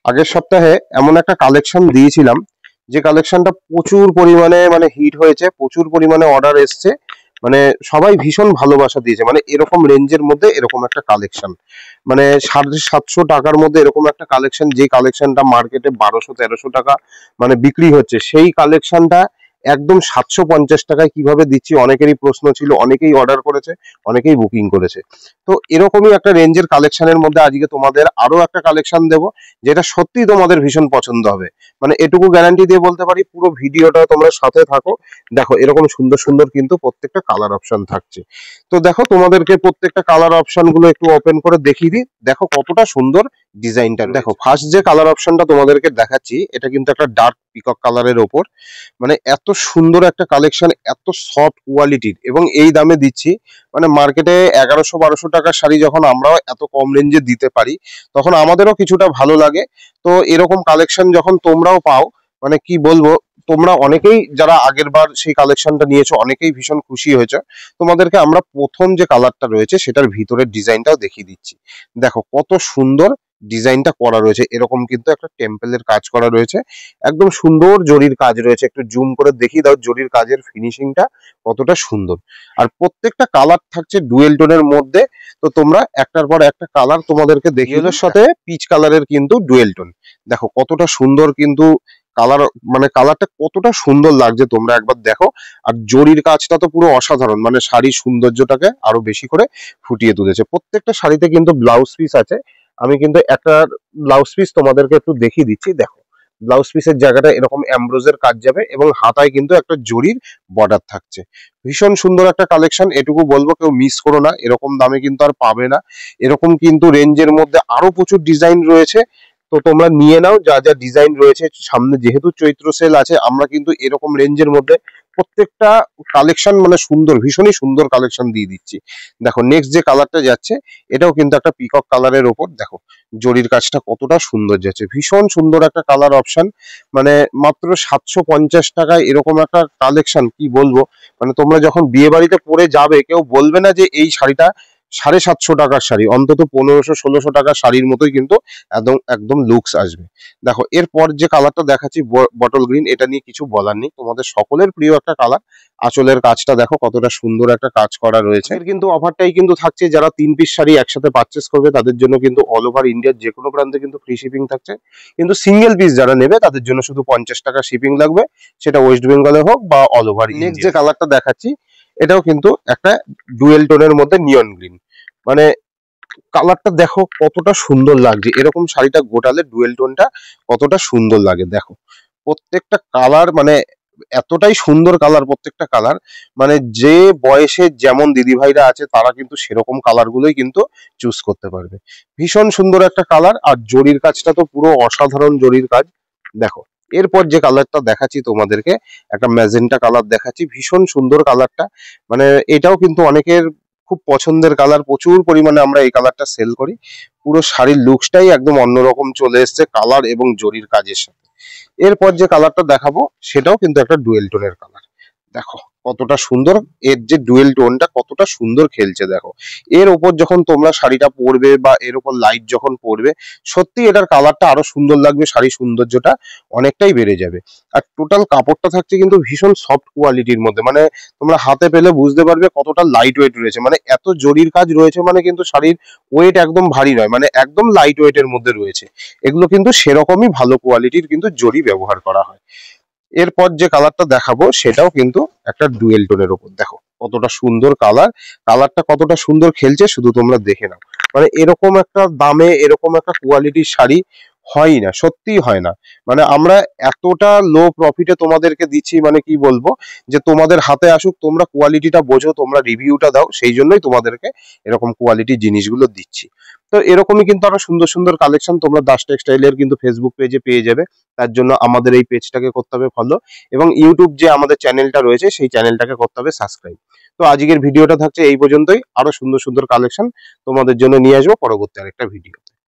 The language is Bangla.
আগের সপ্তাহে এমন একটা কালেকশন দিয়েছিলাম যে কালেকশনটা প্রচুর পরিমাণে মানে হিট হয়েছে, প্রচুর পরিমাণে অর্ডার এসছে। মানে সবাই ভীষণ ভালোবাসা দিয়েছে। মানে এরকম রেঞ্জের মধ্যে এরকম একটা কালেকশন, মানে 750 টাকার মধ্যে এরকম একটা কালেকশন, যে কালেকশনটা মার্কেটে 1200-1300 টাকা মানে বিক্রি হচ্ছে, সেই কালেকশনটা একদম 750 টাকায় কিভাবে দিচ্ছি অনেকেরই প্রশ্ন ছিল, অনেকেই অর্ডার করেছে, অনেকেই বুকিং করেছে। তো এরকমই একটা রেঞ্জের কালেকশনের মধ্যে আজকে তোমাদের আরো একটা কালেকশন দেবো, যেটা সত্যি তোমাদের ভীষণ পছন্দ হবে। মানে এটুকু গ্যারান্টি দিয়ে বলতে পারি, পুরো ভিডিওটা তোমরা সাথে থাকো। দেখো এরকম সুন্দর সুন্দর কিন্তু প্রত্যেকটা কালার অপশন থাকছে। তো দেখো তোমাদেরকে প্রত্যেকটা কালার অপশন গুলো একটু ওপেন করে দেখিয়ে দিই। দেখো কতটা সুন্দর ডিজাইনটা। দেখো ফার্স্ট যে কালার অপশনটা তোমাদেরকে দেখাচ্ছি, এটা কিন্তু একটা ডার্ক পিকক কালারের ওপর। মানে এত সুন্দর একটা কালেকশন, এত সফট কোয়ালিটির, এবং এই দামে দিচ্ছি। মানে মার্কেটে 1100-1200 টাকার শাড়ি যখন আমরাও এত কম রেঞ্জে দিতে পারি, তখন আমাদেরও কিছুটা ভালো লাগে। তো এরকম কালেকশন যখন তোমরাও পাও, মানে কি বলবো, তোমরা অনেকেই যারা আগের বার সেই কালেকশনটা নিয়েছো অনেকেই ভীষণ খুশি হয়েছে। তোমাদেরকে আমরা প্রথম যে কালারটা রয়েছে সেটার ভিতরের ডিজাইনটাও দেখিয়ে দিচ্ছি। দেখো কত সুন্দর ডিজাইনটা করা রয়েছে। এরকম কিন্তু একটা টেম্পলের কাজ করা রয়েছে, একদম সুন্দর জরির কাজ রয়েছে। একটু জুম করে দেখিয়ে দাও জরির কাজের ফিনিশিংটা কতটা সুন্দর। আর প্রত্যেকটা কালার থাকছে ডুয়েল টোনের মধ্যে। তো তোমরা একটার পর একটা কালার তোমাদেরকে দেখিয়ে, এর সাথে পিচ কালারের কিন্তু ডুয়েল টোন। দেখো কতটা সুন্দর কিন্তু কালার, মানে কালারটা কতটা সুন্দর লাগছে তোমরা একবার দেখো। আর জরির কাজটা তো পুরো অসাধারণ, মানে শাড়ির সৌন্দর্যটাকে আরো বেশি করে ফুটিয়ে তুলেছে। প্রত্যেকটা শাড়িতে কিন্তু ব্লাউজ পিস আছে। আমি কিন্তু একটা ব্লাউজ পিস তোমাদেরকে একটু দেখিয়ে দিচ্ছি। দেখো ব্লাউজ পিসের জায়গাটা এরকম এমব্রোজের কাজ যাবে, এবং হাতায় কিন্তু একটা জরির বর্ডার থাকছে। ভীষণ সুন্দর একটা কালেকশন, এটুকু বলবো কেউ মিস করো না, এরকম দামে কিন্তু আর পাবে না। এরকম কিন্তু রেঞ্জের মধ্যে আরো প্রচুর ডিজাইন রয়েছে। তো তোমরা নিয়ে নাও যা যা ডিজাইন রয়েছে। সামনে যেহেতু চৈত্র সেল আছে, আমরা কিন্তু এরকম রেঞ্জের মধ্যে প্রত্যেকটা কালেকশন মানে সুন্দর, ভীষণই সুন্দর কালেকশন দিয়ে দিচ্ছি। দেখো নেক্সট যে কালারটা যাচ্ছে, এটাও কিন্তু একটা পিকক কালারের ওপর। দেখো জরির কাজটা কতটা সুন্দর যাচ্ছে, ভীষণ সুন্দর একটা কালার অপশন। মানে মাত্র 750 টাকায় এরকম একটা কালেকশন, কি বলবো। মানে তোমরা যখন বিয়ে বাড়িতে পরে যাবে, কেউ বলবে না যে এই শাড়িটা 750 টাকার শাড়ি। অন্তত 1500-1600 টাকার শাড়ির মতোই কিন্তু একদম একদম লুকস আসবে। দেখো এরপর যে কালারটা দেখাচ্ছি বটল গ্রিন, এটা নিয়ে কিছু বলার নেই, তোমাদের সকলের প্রিয় একটা কালার। আঁচলের কাজটা দেখো কতটা সুন্দর একটা কাজ করা রয়েছে। এর কিন্তু অফারটাই কিন্তু থাকছে, যারা 3 পিস শাড়ি একসাথে পারচেস করবে তাদের জন্য কিন্তু অল ওভার ইন্ডিয়ার যে কোনো প্রান্তে কিন্তু ফ্রি শিপিং থাকছে। কিন্তু সিঙ্গেল পিস যারা নেবে তাদের জন্য শুধু 50 টাকা শিপিং লাগবে, সেটা ওয়েস্ট বেঙ্গলে হোক বা অল ওভার। নেক্সট যে কালারটা দেখাচ্ছি, এটাও কিন্তু একটা ডুয়েল টোনের মধ্যে নিয়ন গ্রিন। মানে কালারটা দেখো কতটা সুন্দর লাগছে। এরকম শাড়িটা গোটালে ডুয়েল টোনটা কতটা সুন্দর লাগে। দেখো প্রত্যেকটা কালার মানে এতটাই সুন্দর কালার, প্রত্যেকটা কালার। মানে যে বয়সে যেমন দিদিভাইরা আছে তারা কিন্তু সেরকম কালার গুলোই কিন্তু চুজ করতে পারবে। ভীষণ সুন্দর একটা কালার, আর জরির কাজটা তো পুরো অসাধারণ জরির কাজ। দেখো এরপর যে কালারটা দেখাচ্ছি তোমাদেরকে, একটা ম্যাজেন্টা কালার দেখাচ্ছি, ভীষণ সুন্দর কালারটা। মানে এটাও কিন্তু অনেকের খুব পছন্দের কালার, প্রচুর পরিমাণে আমরা এই কালারটা সেল করি। পুরো শাড়ির লুকসটাই একদম অন্যরকম চলে এসছে কালার এবং জরির কাজের সাথে। এরপর যে কালারটা দেখাবো সেটাও কিন্তু একটা ডুয়েল টোনের কালার। দেখো কতটা সুন্দর, এর যে ডুয়েল টোনটা কতটা সুন্দর খেলছে। দেখো এর ওপর যখন তোমরা শাড়িটা পরবে বা এর ওপর লাইট যখন পড়বে, সত্যি এটার কালারটা আরো সুন্দর লাগবে, শাড়ির সৌন্দর্যটা অনেকটাই বেড়ে যাবে। আর টোটাল কাপড়টা থাকছে কিন্তু ভীষণ সফট কোয়ালিটির মধ্যে। মানে তোমরা হাতে পেলে বুঝতে পারবে কতটা লাইট ওয়েট রয়েছে। মানে এত জরির কাজ রয়েছে, মানে কিন্তু শাড়ির ওয়েট একদম ভারী নয়, মানে একদম লাইট ওয়েটের মধ্যে রয়েছে। এগুলো কিন্তু সেরকমই ভালো কোয়ালিটির কিন্তু জরি ব্যবহার করা হয়। এরপর যে কালারটা দেখাবো সেটাও কিন্তু একটা ডুয়েল টোনের উপর। দেখো কতটা সুন্দর কালার, কালারটা কতটা সুন্দর খেলছে শুধু তোমরা দেখে নাও। মানে এরকম একটা দামে এরকম একটা কোয়ালিটির শাড়ি হয় না, সত্যিই হয় না। মানে আমরা এতটা লো প্রফিটে তোমাদেরকে দিচ্ছি, মানে কি বলবো, যে তোমাদের হাতে আসুক, তোমরা কোয়ালিটিটা বোঝো, তোমরা রিভিউটা দাও, সেই জন্যই তোমাদেরকে এরকম কোয়ালিটির জিনিসগুলো দিচ্ছি। তো এরকমই কিন্তু আরো সুন্দর সুন্দর কালেকশন তোমরা দাস টেক্সটাইলের কিন্তু ফেসবুক পেজে পেয়ে যাবে। তার জন্য আমাদের এই পেজটাকে করতে হবে ফলো, এবং ইউটিউব যে আমাদের চ্যানেলটা রয়েছে সেই চ্যানেলটাকে করতে হবে সাবস্ক্রাইব। তো আজকের ভিডিওটা থাকছে এই পর্যন্তই। আরো সুন্দর সুন্দর কালেকশন তোমাদের জন্য নিয়ে আসবো পরবর্তী আরেকটা ভিডিও।